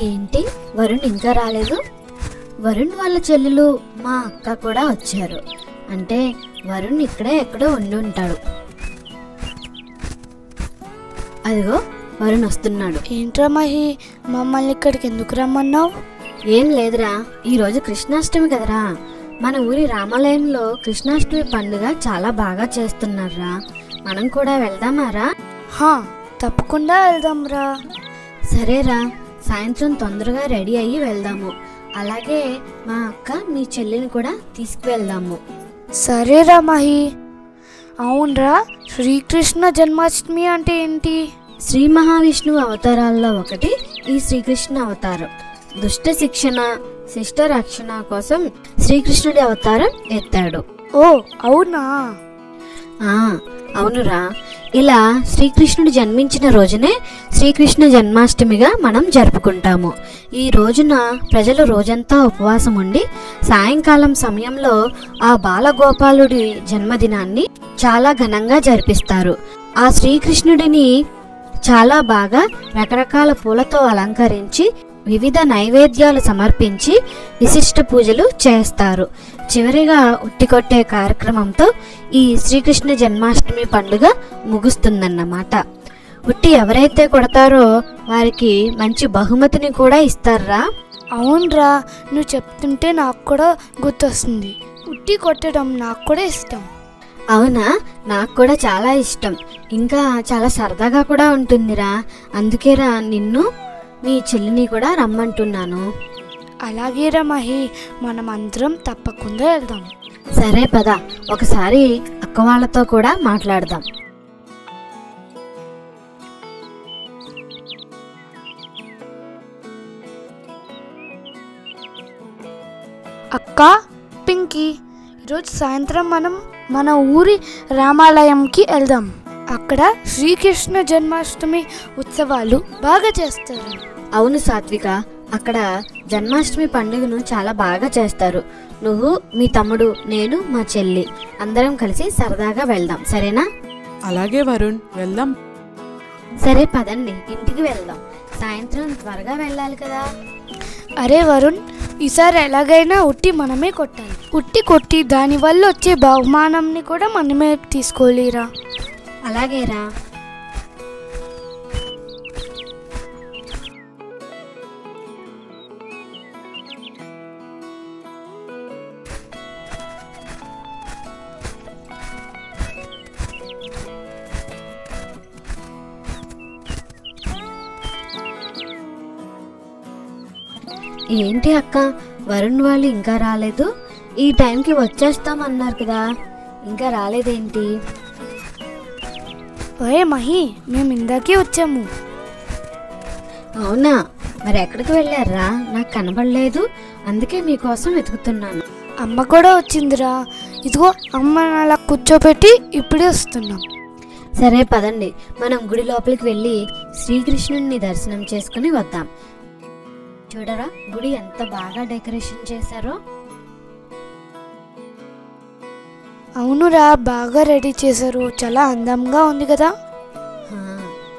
ఏంటి వరుణ్ ఇంకా రాలేదు? వరుణ్ వాళ్ళ చెల్లెలు మా అక్క కూడా వచ్చారు. అంటే వరుణ్ ఇక్కడే ఎక్కడో ఉండి ఉంటాడు. అదిగో వరుణ్ వస్తున్నాడు. ఏంట్రా మహి, మమ్మల్ని ఇక్కడికి ఎందుకు రమ్మన్నావు? ఏం లేదురా, ఈరోజు కృష్ణాష్టమి కదరా. మన ఊరి రామాలయంలో కృష్ణాష్టమి పండుగ చాలా బాగా చేస్తున్నారా. మనం కూడా వెళ్దామారా? తప్పకుండా వెళ్దాంరా. సరేరా, సాయంత్రం తొందరగా రెడీ అయ్యి వెళ్దాము. అలాగే మా అక్క మీ చెల్లిని కూడా తీసుకువెళ్దాము. సరేరా మహి. అవునరా, శ్రీకృష్ణ జన్మాష్టమి అంటే ఏంటి? శ్రీ మహావిష్ణువు అవతారాల్లో ఒకటి ఈ శ్రీకృష్ణ అవతారం. దుష్ట శిక్షణ, శిష్ట రక్షణ కోసం శ్రీకృష్ణుడి అవతారం ఎత్తాడు. ఓ అవునా? అవునురా. ఇలా శ్రీకృష్ణుడు జన్మించిన రోజునే శ్రీకృష్ణ జన్మాష్టమిగా మనం జరుపుకుంటాము. ఈ రోజున ప్రజలు రోజంతా ఉపవాసం ఉండి సాయంకాలం సమయంలో ఆ బాలగోపాలుడి జన్మదినాన్ని చాలా ఘనంగా జరిపిస్తారు. ఆ శ్రీకృష్ణుడిని చాలా బాగా రకరకాల పూలతో అలంకరించి వివిధ నైవేద్యాలు సమర్పించి విశిష్ట పూజలు చేస్తారు. చివరిగా ఉట్టి కొట్టే కార్యక్రమంతో ఈ శ్రీకృష్ణ జన్మాష్టమి పండుగ ముగుస్తుందన్నమాట. ఉట్టి ఎవరైతే కొడతారో వారికి మంచి బహుమతిని కూడా ఇస్తారా? అవునరా, నువ్వు చెప్తుంటే నాకు కూడా గుర్తొస్తుంది. ఉట్టి కొట్టడం నాకు కూడా ఇష్టం. అవునా? నాకు కూడా చాలా ఇష్టం. ఇంకా చాలా సరదాగా కూడా ఉంటుందిరా. అందుకేరా నిన్ను మీ చెల్లిని కూడా రమ్మంటున్నాను. అలాగేరా మహి, మనం అందరం తప్పకుండా వెళ్దాం. సరే పద, ఒకసారి అక్క వాళ్ళతో కూడా మాట్లాడదాం. అక్క, పింకీ, ఈరోజు సాయంత్రం మనం మన ఊరి రామాలయంకి వెళ్దాం. అక్కడ శ్రీకృష్ణ జన్మాష్టమి ఉత్సవాలు బాగా చేస్తారు. అవును సాత్విక, అక్కడ జన్మాష్టమి పండుగను చాలా బాగా చేస్తారు. నువ్వు, మీ తమ్ముడు, నేను, మా చెల్లి అందరం కలిసి సరదాగా వెళ్దాం. సరేనా? అలాగే వరుణ్, వెళ్దాం. సరే పదండి, ఇంటికి వెళ్దాం. సాయంత్రం త్వరగా వెళ్ళాలి కదా. అరే వరుణ్, ఈసారి ఎలాగైనా ఉట్టి మనమే కొట్టాలి. ఉట్టి కొట్టి దానివల్ల వచ్చే బహుమానంని కూడా మనమే తీసుకోలేరా? అలాగేరా. ఏంటి అక్క, వరుణ్ వాళ్ళు ఇంకా రాలేదు? ఈ టైంకి వచ్చేస్తామన్నారు కదా, ఇంకా రాలేదేంటి? ఓయే మహి, మేము ఇందాకే వచ్చాము. అవునా? మరి ఎక్కడికి వెళ్ళారా? నాకు కనబడలేదు, అందుకే మీకోసం వెతుకుతున్నాను. అమ్మ కూడా వచ్చిందిరా. ఇదిగో అమ్మని అలా కూర్చోపెట్టి ఇప్పుడే వస్తున్నాం. సరే పదండి, మనం గుడి లోపలికి వెళ్ళి శ్రీకృష్ణుడిని దర్శనం చేసుకుని వద్దాం. చూడరా, గుడి ఎంత బాగా డెకరేషన్ చేశారో. అవునురా, బాగా రెడీ చేశారు. చాలా అందంగా ఉంది కదా.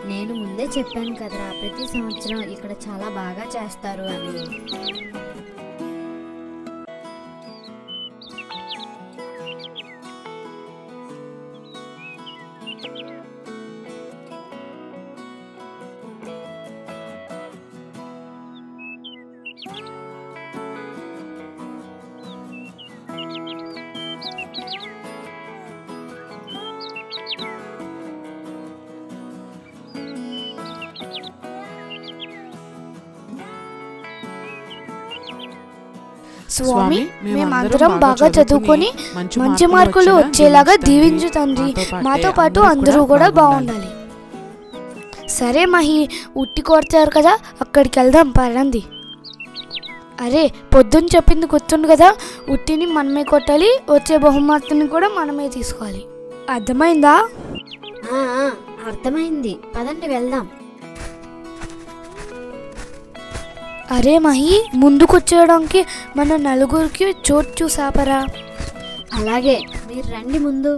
నేను ముందే చెప్పాను కదరా, ప్రతి సంవత్సరం ఇక్కడ చాలా బాగా చేస్తారు అని. స్వామి, మేమందరం బాగా చదువుకొని మంచి మార్కులు వచ్చేలాగా దీవించు తండ్రి. మాతో పాటు అందరూ కూడా బాగుండాలి. సరే మహి, ఉట్టి కొడతారు కదా, అక్కడికి వెళ్దాం పరండి. అరే, పొద్దున్న చెప్పింది గుర్తుంది కదా, ఉట్టిని మనమే కొట్టాలి, వచ్చే బహుమతిని కూడా మనమే తీసుకోవాలి. అర్థమైందా? అర్థమైంది, పదండి వెళ్దాం. అరే మహి, ముందుకొచ్చేయడానికి మన నలుగురికి చోటు చూసాపరా. అలాగే, మీరు రండి ముందు.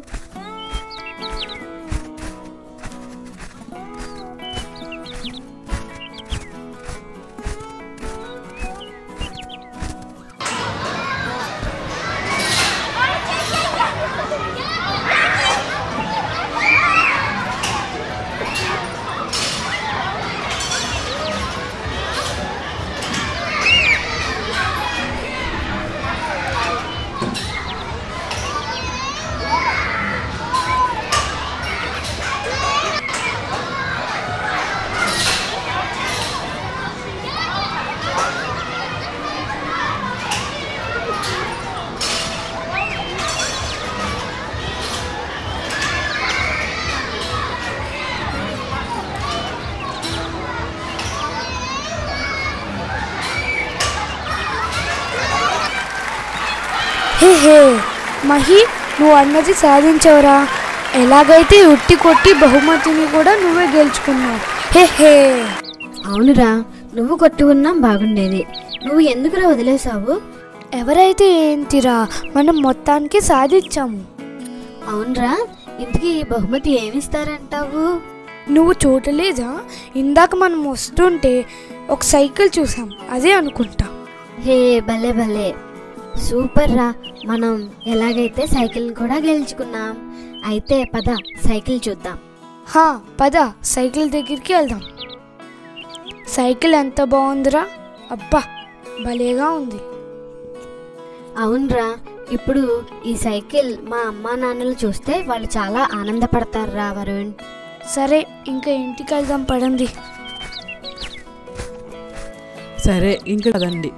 హే హే మహి, నువ్వు అన్నది సాధించవరా. ఎలాగైతే ఉట్టి కొట్టి బహుమతిని కూడా నువ్వే గెలుచుకున్నావు. హే హే. అవునురా, నువ్వు కొట్టి ఉన్నా బాగుండేది. నువ్వు ఎందుకురా వదిలేసావు? ఎవరైతే ఏంటిరా, మనం మొత్తానికి సాధించాము. అవునరా, ఇంతకీ బహుమతి ఏమిస్తారంటావు? నువ్వు చూడలేదా, ఇందాక మనం వస్తుంటే ఒక సైకిల్ చూసాం, అదే అనుకుంటా. హే భలే భలే, సూపర్ రా. మనం ఎలాగైతే సైకిల్ కూడా గెలుచుకున్నాం. అయితే పద సైకిల్ చూద్దాం. హా పద, సైకిల్ దగ్గరికి వెళ్దాం. సైకిల్ ఎంత బాగుందిరా, అబ్బా భలేగా ఉంది. అవునరా, ఇప్పుడు ఈ సైకిల్ మా అమ్మా నాన్నలు చూస్తే వాళ్ళు చాలా ఆనందపడతారురా వరుణ్. సరే, ఇంకా ఇంటికి వెళ్దాం పడండి. సరే ఇంకా కదండి.